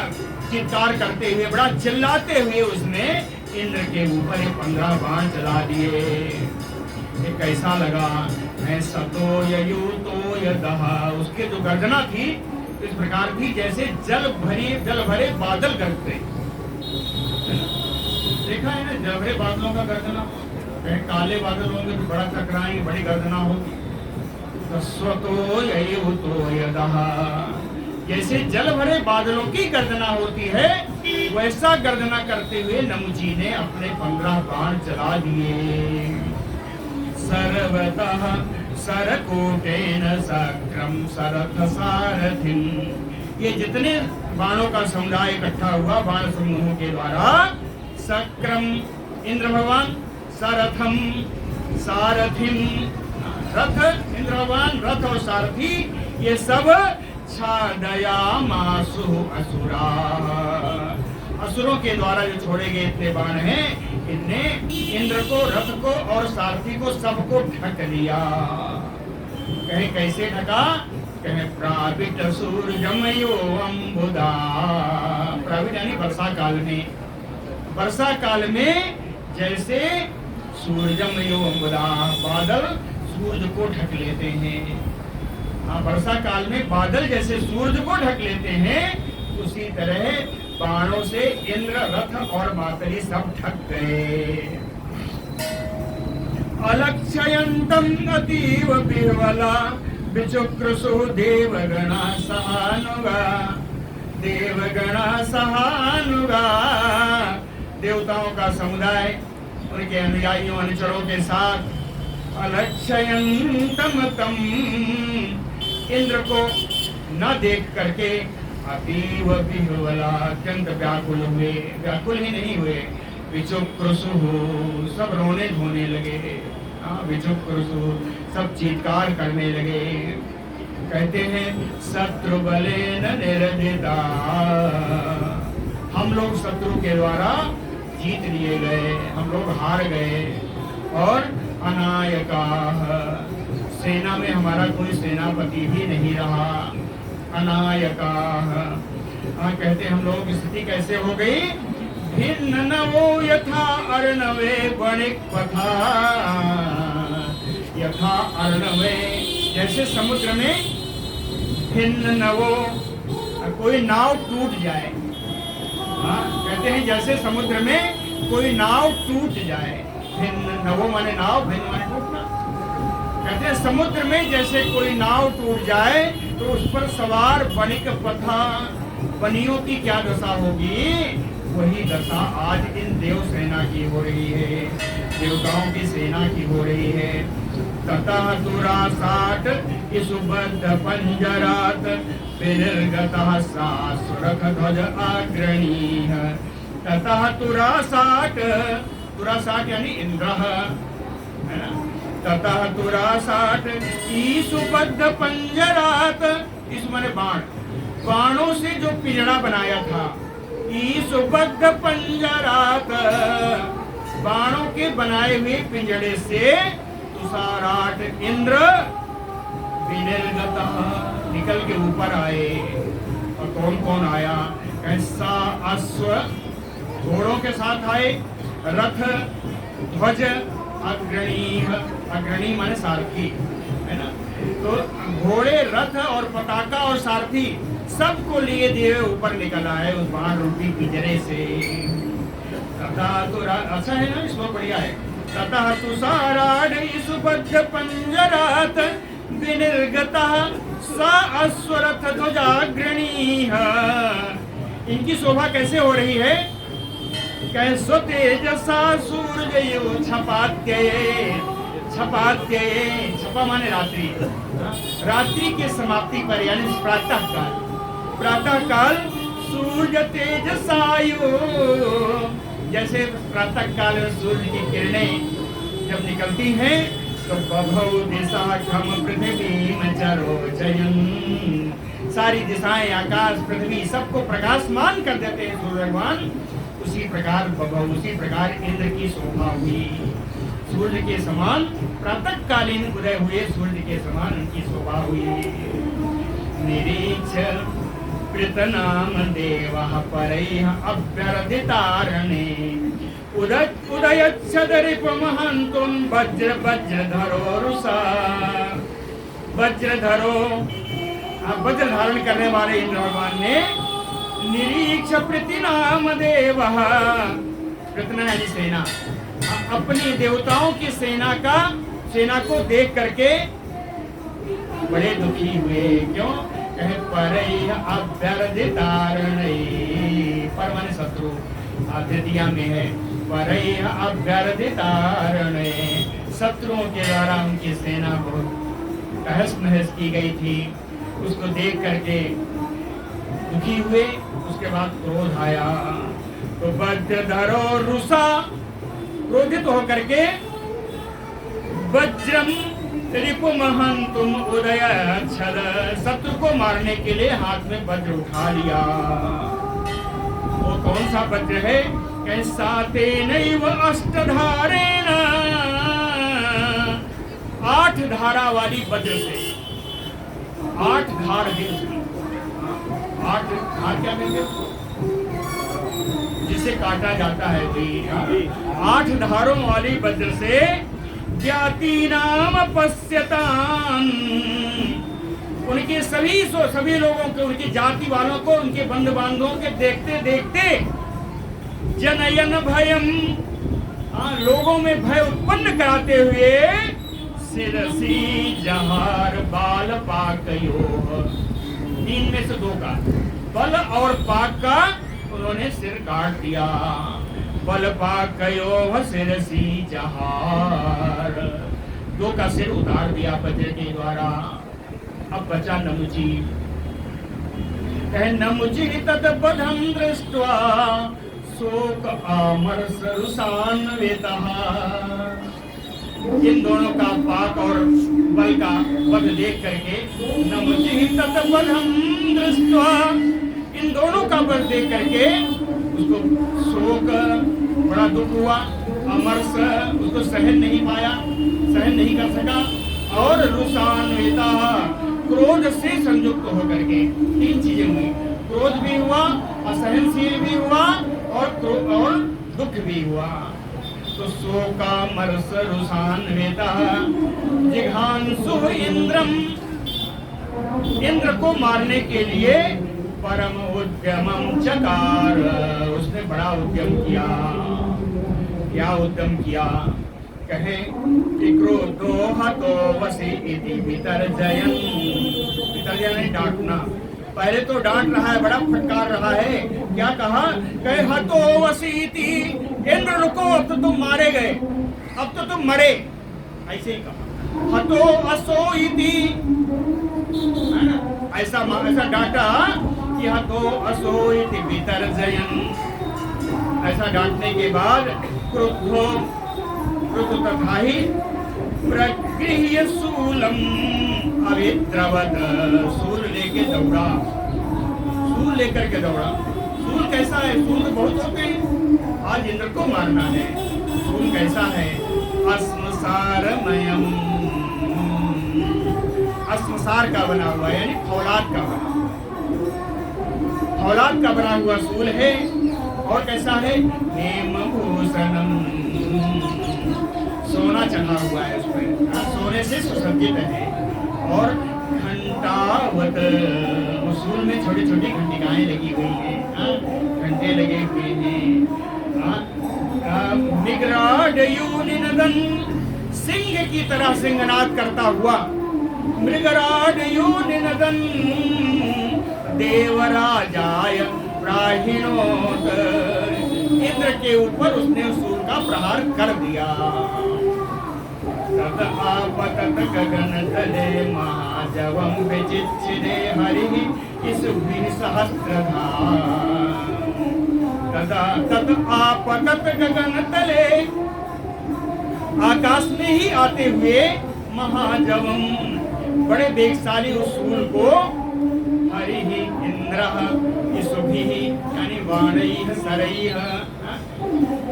चित्कार करते हुए, बड़ा चिल्लाते हुए उसने इंद्र के ऊपर 15 बाण चला दिए। ये कैसा लगा? मैं सतो ययूतो यदहा, उसके जो गर्जना थी इस प्रकार थी जैसे जल भरे बादल गरजते। देखा है ना जल भरे बादलों का गर्जना? कहीं काले बादल होंगे तो बड़ा टकराएंगे, बड़ी गर्जना होगी। स्वतो ययूतो यदहा, जैसे जल भरे बादलों की गर्जना होती है वैसा गर्जना करते हुए नमुची ने अपने 15 बाण चला दिए। सर्वतः सरकोटेन सक्रम सरथ सारथिम, ये जितने बाणों का समुदाय इकट्ठा हुआ बाण समूहों के द्वारा, सक्रम इंद्र भगवान, सरथम सारथिम रथ, इंद्र भगवान रथ और सारथी, ये सब छादयामासु असुरा, असुरों के द्वारा जो छोड़े गए इतने बाण हैं, इनने इंद्र को, रथ को और सारथी को सबको ढक लिया। कहे कैसे ढका? कहे प्राविट सूर्यमयो अम्बुदा, प्राविट यानी वर्षा काल में, वर्षा काल में जैसे सूर्यमयो अम्बुदा, बादल सूर्य को ढक लेते हैं। वर्षा काल में बादल जैसे सूर्य को ढक लेते हैं, उसी तरह बाणों से इंद्र, रथ और मातली सब ढक गए। अलक्षयन्तम अतीव बिह्वला विचुक्रसु देवगणा सहानुगा, देवगणा सहानुगा, देवताओं का समुदाय उनके अनुयायियों अनुचरों के साथ अलक्षयन्तम तम, इंद्र को न देख करके अतीव बिह्वला, अत्यंत व्याकुल हुए। व्याकुल ही नहीं हुए, विचुक्रसु, सब रोने धोने लगे। विचुक्रसु, सब चीत्कार करने लगे। कहते हैं शत्रु बलेन निर्जिता, हम लोग शत्रु के द्वारा जीत लिए गए, हम लोग हार गए। और अनायका, सेना में हमारा कोई सेनापति भी नहीं रहा। अनायका, कहते हम लोग स्थिति कैसे हो गई? भिन्न नवो यथा अर्णवे वणिक पथा, यथा अर्णवे, जैसे समुद्र में भिन्न नवो, कोई नाव टूट जाए। कहते हैं जैसे समुद्र में कोई नाव टूट जाए। भिन्न नवो माने नाव, भिन्न माने टूटना। कहते हैं समुद्र में जैसे कोई नाव टूट जाए तो उस पर सवार वणिक पथा, बनियों की क्या दशा होगी? वही दशा आज इन देव सेना की हो रही है, देवताओं की सेना की हो रही है। ततः दुरासाट सुबद्ध पंजरात विनिर्गतः सा सुरख ध्वज अग्रणी। ततः तुरासाट, तुरासाट यानी इंद्र है ना। ततः तुरासाट सुबद्ध पंजरात, इस माने बाण, बाणों से जो पिंजड़ा बनाया था। सुबद्ध पंजरात, बाणों के बनाए हुए पिंजड़े से तुषाराट इंद्र विनिर्गतः, निकल के ऊपर आए। और कौन कौन आया? ऐसा अश्व, घोड़ों के साथ आए, रथ, ध्वज, अग्रणी, अग्रणी माने सारथी है ना, तो घोड़े, रथ और पताका और सारथी सबको लिए दिए ऊपर निकल आए उस बाण रूपी पिंजरे से। तथा तो अच्छा है ना, इसमें बढ़िया है। ततः तुषाराढै सुबद्ध पंजरात विनिर्गतः सा अश्वरथ ध्वजाग्रणीः। इनकी शोभा कैसे हो रही है? कैसो तेजसा सूर्ययो छपात्यये। छपात्यये, छपा माने रात्रि, रात्रि के समाप्ति पर यानी प्रातः काल, प्रातः काल सूर्य तेजसायो, जैसे प्रातः काल में सूर्य की किरणें जब निकलती हैं तो बभौ दिशाखम पृथ्वी चरोचयन्, सारी दिशाएं, आकाश, पृथ्वी सबको प्रकाशमान कर देते हैं सूर्य भगवान। उसी प्रकार बभौ, उसी प्रकार इंद्र की शोभा हुई। सूर्य के समान प्रातःकालीन उदय हुए सूर्य के समान उनकी शोभा हुई। निरीक्ष कृतनाम देवः परैः अभ्यर्थितारणे उदयच्छदरिपुमहन्तुं वज्रधरो रुषा। वज्रधरो, वज्र धारण करने वाले इंद्र भगवान ने निरीक्ष प्रतिनाम देवः, प्रतना यानी सेना, अपनी देवताओं की सेना को देख करके बड़े दुखी हुए। क्यों? कहे परैः अभ्यर्थितारणे, पर माने शत्रु, तृतीया में है। परैः अभ्यर्थितारणे, शत्रुओं के द्वारा उनकी सेना बहुत तहस नहस की गई थी। उसको देख करके दुखी हुए। उसके बाद क्रोध आया तो वज्रधरो रुषा, क्रोधित होकर के वज्रम रिपुमहन्तुं उदयच्छद, शत्रु को मारने के लिए हाथ में वज्र उठा लिया। वो कौन सा वज्र है? कैसा तेनैव अष्टधारेण, 8 धारा वाली वज्र से, 8 धार है उसकी। 8 धार क्या कहेंगे उसको? जिसे काटा जाता है वही। 8 धारों वाली वज्र से ज्ञातीनाम पश्यतान्, उनके सभी लोगों के, उनकी जाति वालों को, उनके बंधु बांधवों के देखते देखते जनयन भयम, लोगों में भय उत्पन्न कराते हुए शिरसी जहार बाल पाकयोः, 3 में से 2 का, बल और पाक का उन्होंने सिर काट दिया। बल पाकयोः शिरसी जहार, 2 का सिर उतार दिया वज्र के द्वारा। अब बचा नमुची। कहे नमुची तद्बधं दृष्ट्वा शोक आमर्ष रुषान्वितः, इन दोनों का पाक और बल का वध देख करके नमुची तद्बधं दृष्ट्वा, इन दोनों का वध देख करके उसको शोक, बड़ा दुख हुआ। अमर्ष, उसको सहन नहीं पाया, सहन नहीं कर सका। और रुषान्वितः, क्रोध से संयुक्त होकर के 3 चीजें हुई। क्रोध भी हुआ, असहनशील भी हुआ और दुख भी हुआ। तो शोकामर्ष रुषान्वितः जिघांसुः इंद्रम, इंद्र को मारने के लिए परम उद्यमं चकार, उसने बड़ा उद्यम किया। क्या उद्यम किया? कहे कि क्रोधो हतो वसी इति वितर्जयन्, वितर्जयन् डांटना। पहले तो डांट रहा है, बड़ा फटकार रहा है। क्या कहा? कहे हतो वसीति, इंद्र रुको, अब तो तुम मारे गए, अब तो तुम मरे, ऐसे ही कहा। हतो असो इति, ऐसा डांटा कि हतो असो इति वितर्जयन्। ऐसा डांटने के बाद क्रुद्धो, क्रुद्ध तथा ही प्रगृह्य शूलम अभिद्रवत, शूल लेके दौड़ा, शूल लेकर के दौड़ा। शूल कैसा है? शूल तो बहुत होते हैं, आज इंद्र को मारना है। शूल कैसा है? अस्मसारमयम, अस्मसार का बना हुआ यानी फौलाद का बना, फौलाद का बना हुआ शूल है। और कैसा है? हेमभूषणम, सोना चढ़ा हुआ है उस पर, सोने से सुसज्जित है। और घंटावत, उसूल में छोटी छोटी घंटिकाएं लगी हुई हैं, घंटे लगे हुए हैं। मृगराडयूनिनदन, सिंह की तरह सिंहनाद करता हुआ, मृगराडयूनिनदन देवराजाय प्राहिणोत, इंद्र के ऊपर उसने उसूल का प्रहार कर दिया। तत आपतत गगन तले महाजवम विचिच्छिदे हरिः इसुभिः सहस्रधाम। तत आपतत गगन तले, आकाश में ही आते हुए महाजवम, बड़े वेगशाली उसूल को, हरिः इंद्रः इसुभिः यानी बाणैः सरैः,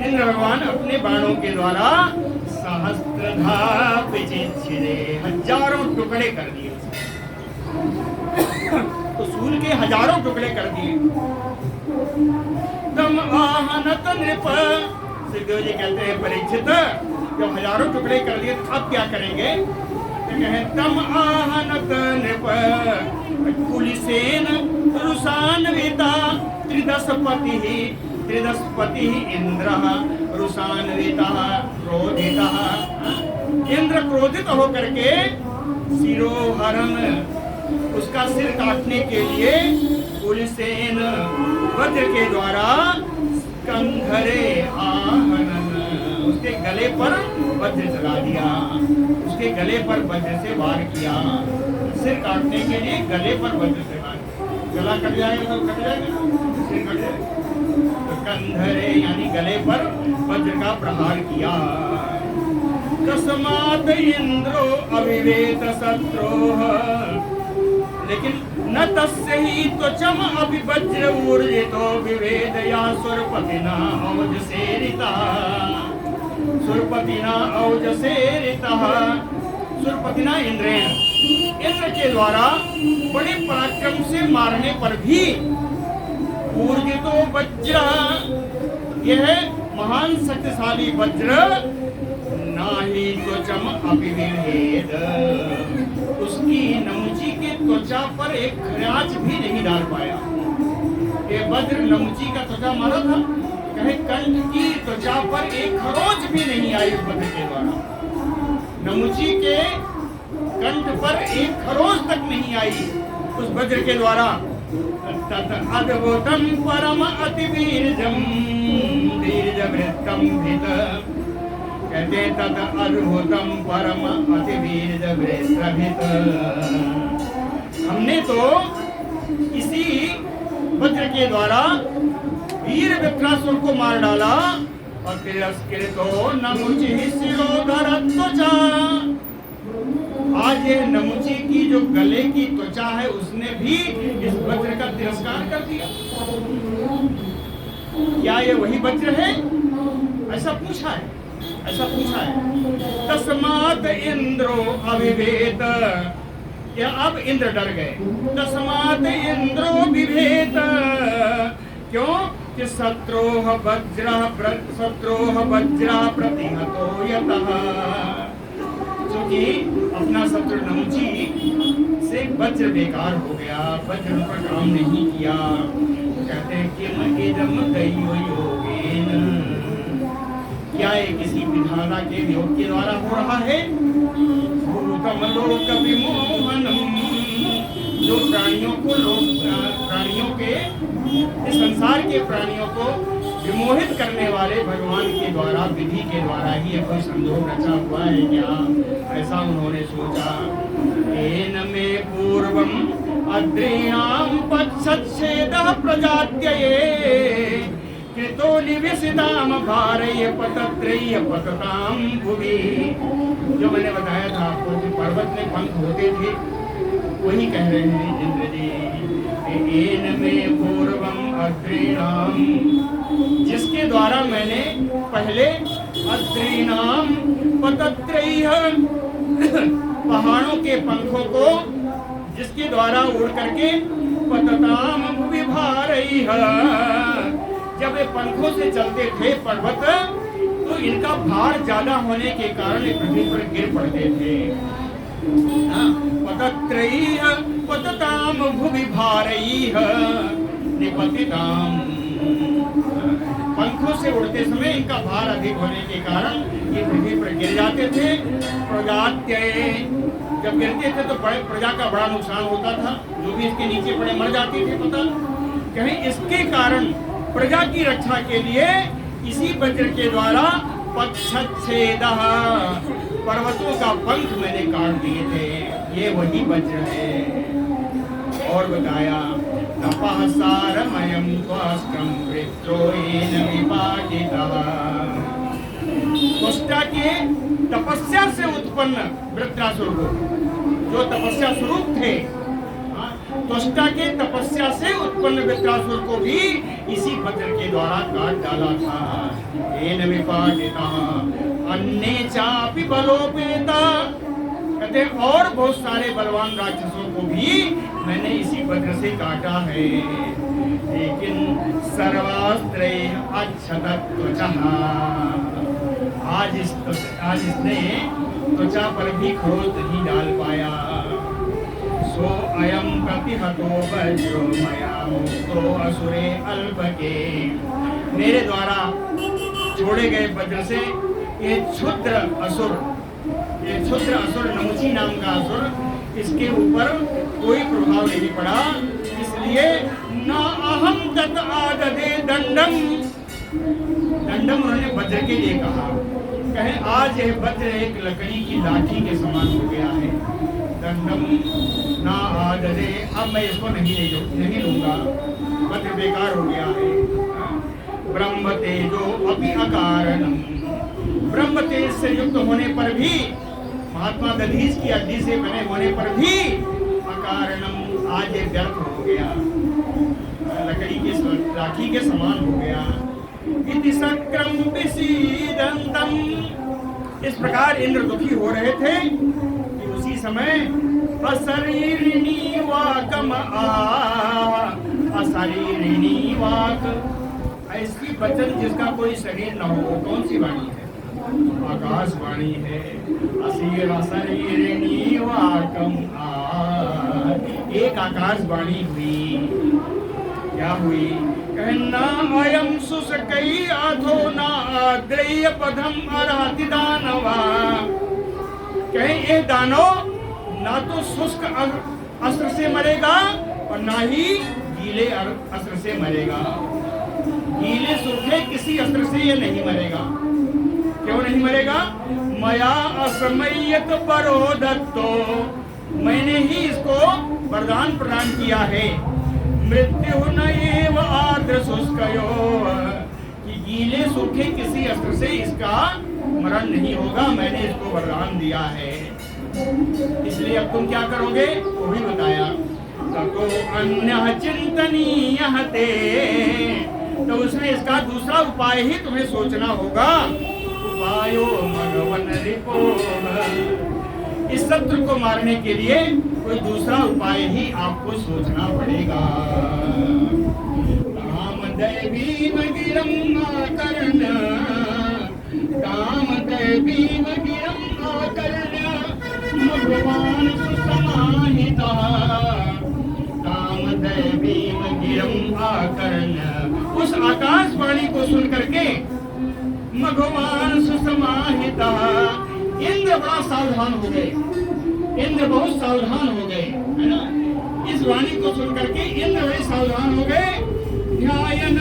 इंद्र भगवान अपने बाणों के द्वारा सहस्त्रधा विचिच्छिदे, हजारों टुकड़े कर दिए, उसूल के हजारों टुकड़े कर दिए। तम आहनत नृप, सुखदेव जी कहते हैं परीक्षित, जब हजारों टुकड़े कर दिए तो अब क्या करेंगे? तो कहें तम आहनत नृप कुलिसेन रुसान्विता त्रिदशपतिः, त्रिदशपतिः इंद्रः रुसान्वितः क्रोधितः, इंद्र क्रोधित होकर के शिरोहरण, उसका सिर काटने के लिए कुलिसेन वज्र के द्वारा कंधरे आहनन, उसके गले पर वज्र चला दिया, उसके गले पर वज्र से वार किया, सिर काटने के लिए गले पर वज्र से वार, गला कट जाएगा तो कट जाएगा, सिर कट जाएगा, तो कंधरे यानी गले पर वज्र का प्रहार किया। तस्मात् इंद्रो अविवेत शत्रोः, लेकिन न तस्य ही त्वचम अभि वज्र ऊर्जितो विवेदया सुरपतिना औजसेरितः, सुरपतिना औजसेरितः, सुरपतिना इंद्रेण, इंद्र के द्वारा बड़े पराक्रम से मारने पर भी ऊर्जितो वज्र, यह महान शक्तिशाली वज्र नाही त्वचम अभिवेद, उसकी नमुची के त्वचा पर एक खराच भी नहीं डाल पाया। ये वज्र नमुची का त्वचा मारा था, कहे कंठ की त्वचा पर एक खरोच भी नहीं आई उस वज्र के द्वारा, नमुची के कंठ पर एक खरोच तक नहीं आई उस वज्र के द्वारा। तत अद्भुतम परम अति वीरजम वीरजवृत्तम भित, कहते तत अद्भुतम परम अति वीरजवृत्तभित, हमने तो इसी वज्र के द्वारा वीर वृत्रासुर को मार डाला। और तिरस्कृतो नमुचि शिरोधरत्वचा, आज ये नमुची की जो गले की त्वचा है उसने भी इस वज्र का तिरस्कार कर दिया। क्या ये वही वज्र है? ऐसा पूछा है, ऐसा पूछा है। तस्मात् इंद्रो अविवेत, या अब इंद्र डर गए। तस्मात् इंद्रो विभेत, क्यों कि शत्रोह वज्र प्रतिहतो यतः, क्योंकि अपना शत्रु नमुची से वज्र बेकार हो गया, वज्र पर काम नहीं किया। कहते हैं कि इदम दैवयोगेन, क्या ये किसी विधाता के योग के द्वारा हो रहा है? भूतम लोक विमोहनम, जो प्राणियों को प्राणियों के इस संसार के प्राणियों को विमोहित करने वाले भगवान के द्वारा, विधि के द्वारा ही ये कोई संयोग रचा हुआ है क्या? ऐसा उन्होंने सोचा। एन में पूर्वम अद्रीणाम पच्छेदः प्रजात्यये कृतो निविसिताम भारय पतत्रय पतताम भुवि, जो मैंने बताया था आपको कि पर्वत में पंख होते थे, वही कह रहे हैं इंद्र जी। एन में पूर्वम अद्रीणाम, जिसके द्वारा मैंने पहले अद्रीणाम पतत्रय, पहाड़ों के पंखों को, जिसके द्वारा उड़ करके पतताम भुवि भारय, जब ये पंखों से चलते थे पर्वत तो इनका भार ज्यादा होने के कारण पृथ्वी पर गिर पड़ते थे। पतत्रैः पतताम भुवि भारैः निपतिताम। पंखों से उड़ते समय इनका भार अधिक होने के कारण ये पृथ्वी पर गिर जाते थे। प्रजात्यये, जब गिरते थे तो प्रजा का बड़ा नुकसान होता था, जो भी इसके नीचे पड़े मर जाते थे। पता कहीं इसके कारण प्रजा की रक्षा के लिए इसी वज्र के द्वारा पक्षच्छेदः, पर्वतों का पंख मैंने काट दिए थे, ये वही वज्र है। और बताया तपः सारमयं त्वाष्ट्रं वृत्रोयेन विपाटितः। त्वष्टा के तपस्या से उत्पन्न वृत्रासुर को, जो तपस्या स्वरूप थे, त्वष्टा के तपस्या से उत्पन्न वृत्रासुर को भी इसी वज्र के द्वारा काट डाला था। येन विपाटितः अन्ये चापि बलोपेता, कहते हैं और बहुत सारे बलवान राक्षसों को भी मैंने इसी वज्र से काटा है। लेकिन सर्वास्त्रैः अच्छतत् त्वचः, आज इसने त्वचा पर भी खरोच नहीं डाल पाया। सो अयं प्रतिहतो वज्रो मया मुक्तो असुरे अल्पके, मेरे द्वारा छोड़े गए वज्र से ये क्षुद्र असुर नमुची नाम का असुर, इसके ऊपर कोई प्रभाव नहीं पड़ा। इसलिए न अहम तत् आददे दंडम, दंडम उन्होंने वज्र के लिए कहा। कहे आज यह वज्र एक लकड़ी की लाठी के समान हो गया है। दंडम ना आददे, अब मैं इसको नहीं लूंगा, वज्र बेकार हो गया है। ब्रह्म तेजो अपि अकारणम, ब्रह्म तेज से युक्त होने पर भी, महात्मा दधीच की अग्नि से बने होने पर भी अकारणम, आज ये व्यर्थ हो गया, लकड़ी के लाठी के समान हो गया। इति सक्रम विसीदन्तम, इस प्रकार इंद्र दुखी हो रहे थे कि उसी समय अशरीरिणी वाकम अशरीरिणी वाक, ऐसी वचन जिसका कोई शरीर न हो, कौन सी वाणी है? आकाशवाणी है। असीर अशरीरिणी वाकम, एक आकाशवाणी हुई। क्या हुई? कहना अयम शुष्कै अधो न आद्रेय पदम अर्हति दानवा, कहे ये दानव ना तो शुष्क अस्त्र से मरेगा और ना ही गीले अस्त्र से मरेगा। गीले सूखे किसी अस्त्र से ये नहीं मरेगा। क्यों नहीं मरेगा? मया असमय्यत परो दत्तो, मैंने ही इसको वरदान प्रदान किया है। मृत्यु न एव आर्द्र शुष्कयो, कि गीले सूखे किसी अस्त्र से इसका मरण नहीं होगा, मैंने इसको वरदान दिया है। इसलिए अब तुम क्या करोगे वो भी बताया। ततो अन्यः चिंतनीयः ते, तो उसमें इसका दूसरा उपाय ही तुम्हें सोचना होगा। उपायो मघवन रिपोह, इस शत्रु को मारने के लिए कोई दूसरा उपाय ही आपको सोचना पड़ेगा। कामदैवीव गिरं आकर्ण्य, कामदैवीव गिरं आकर्ण्य भगवान सुसमाहितः, कामदैवीव गिरं आकर्ण्य, उस आकाशवाणी को सुन करके भगवान सुसमाहिता, इंद्र बड़ा सावधान हो गए। इंद्र बहुत सावधान हो गए, है ना। इस वाणी को सुन करके इंद्र बड़े सावधान हो गए। ध्यान,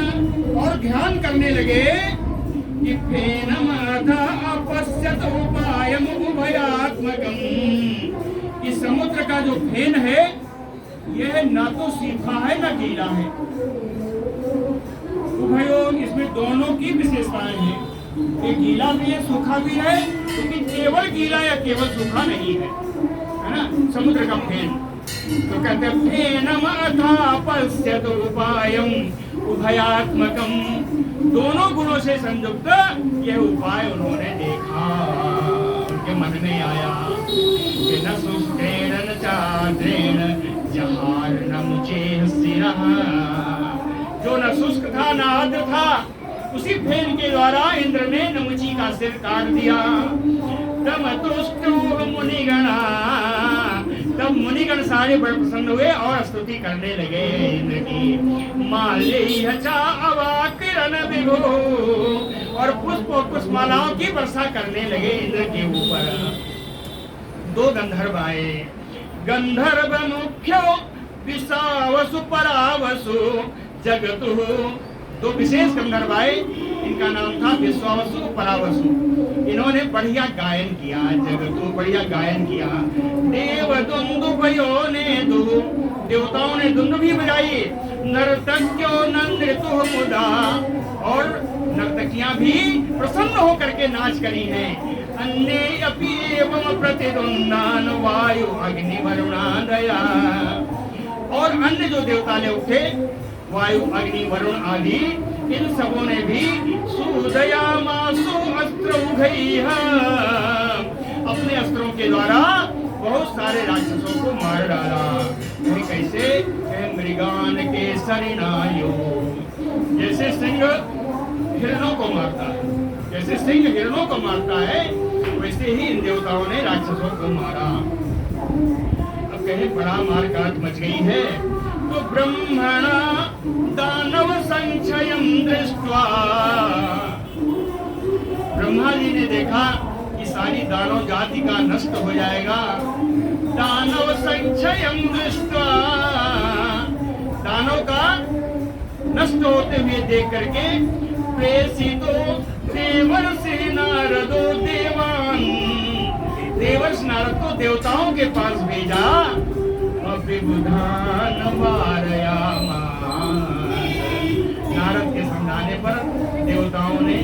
और ध्यान करने लगे कि फेनम अथा अपश्यत उपायम उभयात्मकम, इस समुद्र का जो फेन है यह ना तो सीधा है ना गीला है। उभयो, इसमें दोनों की विशेषताएं हैं। ये गीला भी है सूखा भी है, लेकिन केवल गीला या केवल सूखा नहीं है ना, समुद्र का फेन। तो कहते हैं फेनम अथा पश्यत उपायम उभयात्मकम, दोनों गुणों से संयुक्त यह उपाय उन्होंने देखा, उनके मन में आया कि न शुष्केन न चाद्रेण जहार न मुचेह सिरः, जो न शुष्क था न आर्द्र था, उसी फेन के द्वारा इंद्र ने नमुची का सिर काट दिया। तम तुष्टो मुनिगणा। तब मुनिगण सारे बड़े प्रसन्न हुए और स्तुति करने लगे इंद्र की। माल्य चा अवाकिरण विभो, और पुष्प और पुष्पमालाओं की वर्षा करने लगे इंद्र के ऊपर। दो गंधर्व आए, गंधर्व मुख्यो विसावसु परावसु जगतु। दो विशेष गंधर्व आए, इनका नाम था विश्वावसु परावसु। इन्होंने बढ़िया गायन किया, जगतु बढ़िया गायन किया। देव दुंदुभयो ने दु, देवताओं ने दुंदु भी बजाई। नर्तक्यो नृतु मुदा, और नर्तकियां भी प्रसन्न होकर के नाच करी हैं। अन्य अपि एवं प्रतिद्वंदान वायु अग्नि वरुणादया, और अन्य जो देवता लोग थे, वायु अग्नि वरुण आदि, इन सबों ने भी सुदयामासु अस्त्रौघैः, अपने अस्त्रों के द्वारा बहुत सारे राक्षसों को मार डाला। कैसे? मृगान के सरिनायो, जैसे सिंह हिरणों को मारता है, जैसे सिंह हिरणों को मारता है, वैसे ही इन देवताओं ने राक्षसों को मारा। अब कहे बड़ा मारकाट मच गई है। तो ब्रह्मणा दानव संचयं दृष्ट्वा, ब्रह्मा जी ने देखा कि सारी दानव जाति का नष्ट हो जाएगा। दानव संचयं दृष्ट्वा, दानव का नष्ट होते हुए देख करके प्रेषितो देवर्षि नारदो देवान, देवर्ष नारद को देवताओं के पास भेजा। अभिबुधान वारयामास, नारद के समझाने पर देवताओं ने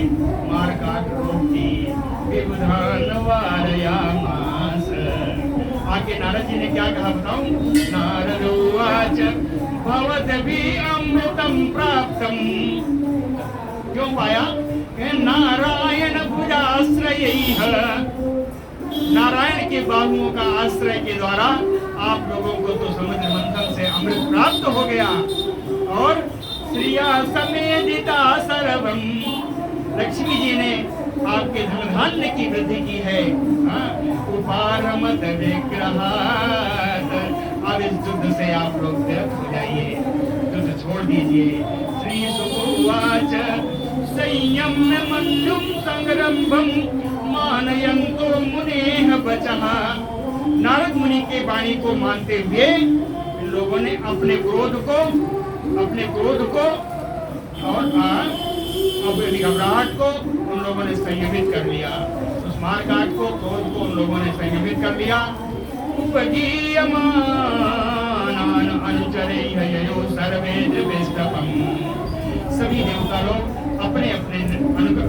मार काट रोक दी। विबुधान वारयामास, आगे नारद जी ने क्या कहा बताऊं? नारद उवाच भवद्भि अमृतं प्राप्तं, क्यों पाया? नारायण भुजाश्रयैः, नारायण के बाहुओं का आश्रय के द्वारा आप लोगों को तो समुद्र मंथन से अमृत प्राप्त हो गया। और श्रिया समेदिता सर्वम, लक्ष्मी जी ने आपके धन धान्य की वृद्धि की है। उपारमत विग्रहात्, अब इस युद्ध से आप लोग विरत हो जाइए, युद्ध छोड़ दीजिए। श्री सुवाच संयम्य मल्लुम संग्रम्भम मानयन्तो मुनेः वचः, नारद मुनि के वाणी को मानते हुए इन लोगों ने अपने क्रोध को और अपनी घबराहट को उन लोगों ने संयमित कर लिया। उस मारकाट को, क्रोध को उन लोगों ने संयमित कर लिया। उपजीयमानान अनुचरैः ययो सर्वे दिव्यस्तपम्, सभी देवता लोग अपने अपने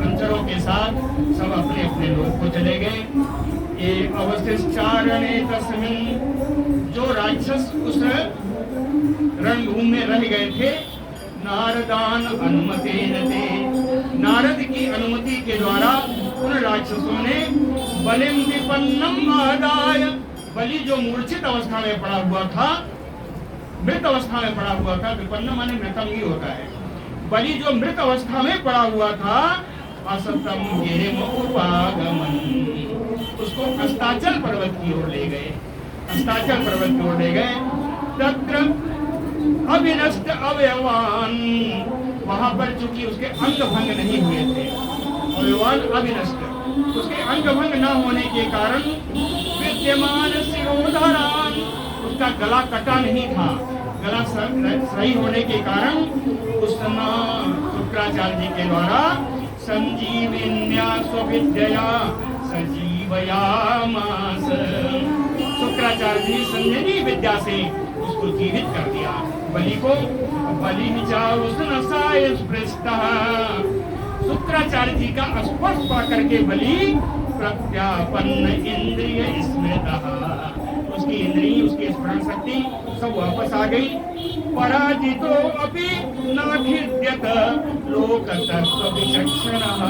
अनुचरों के साथ सब अपने अपने लोग को चले गए। ये अवशिष्टारण्ये तस्मिन्, जो राक्षस उस रणभूमि में रह गए थे, नारदान अनुमतेन ते, नारद की अनुमति के द्वारा उन राक्षसों ने बलिम विपन्नम आदाय, बलि जो मूर्छित अवस्था में पड़ा हुआ था, मृत अवस्था में पड़ा हुआ था, विपन्न माने मृतम ही होता है, बलि जो मृत अवस्था में पड़ा हुआ था, असतम गिरिम उपागमन, उसको अस्ताचल पर्वत की ओर ले गए, अस्ताचल पर्वत की ओर ले गए। तत्र अविनष्ट अवयवान, वहां पर चूंकि उसके अंग भंग नहीं हुए थे, अवयवान अविनष्ट, उसके अंग भंग न होने के कारण विद्यमान शिरोधारान, उसका गला कटा नहीं था, गला सही होने के कारण उस समय शुक्राचार्य जी के द्वारा संजीविन्या स्वविद्या सजीवयामास, शुक्राचार्य जी संजीवनी विद्या से उसको जीवित कर दिया बलि को। बलि शुक्राचार्य जी का स्पर्श पा करके बलि प्रत्यापन्न इंद्रिय स्मृतः, उसकी इंद्रिय, उसकी स्मरण शक्ति सब वापस आ गई। पराजितो अपि नाभिद्यत लोकतत्व विचक्षणः,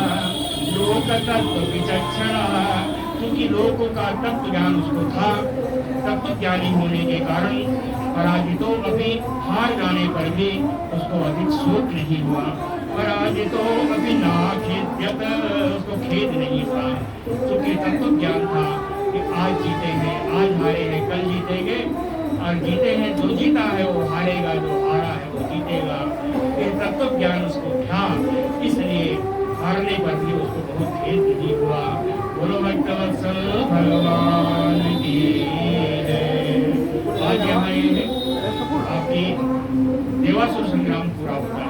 लोकतत्व विचक्षणः, क्योंकि लोकों का तत्व ज्ञान उसको था, तत्व ज्ञानी होने के कारण पराजितो अपि, हार जाने पर भी उसको अधिक शोक नहीं हुआ। पराजितो अभी नाखेद्यत, उसको खेद नहीं हुआ, क्योंकि तत्व ज्ञान था कि आज जीतेंगे, आज हारे हैं कल जीतेंगे, और जीते हैं जो जीता है वो हारेगा, जो हारा है वो जीतेगा। ये तत्व ज्ञान उसको था, इसलिए हारने पर भी उसको बहुत खेद नहीं हुआ। बोलो भक्तवत्सल भगवान की जय। आज यहाँ आपकी देवासुर संग्राम पूरा होता है।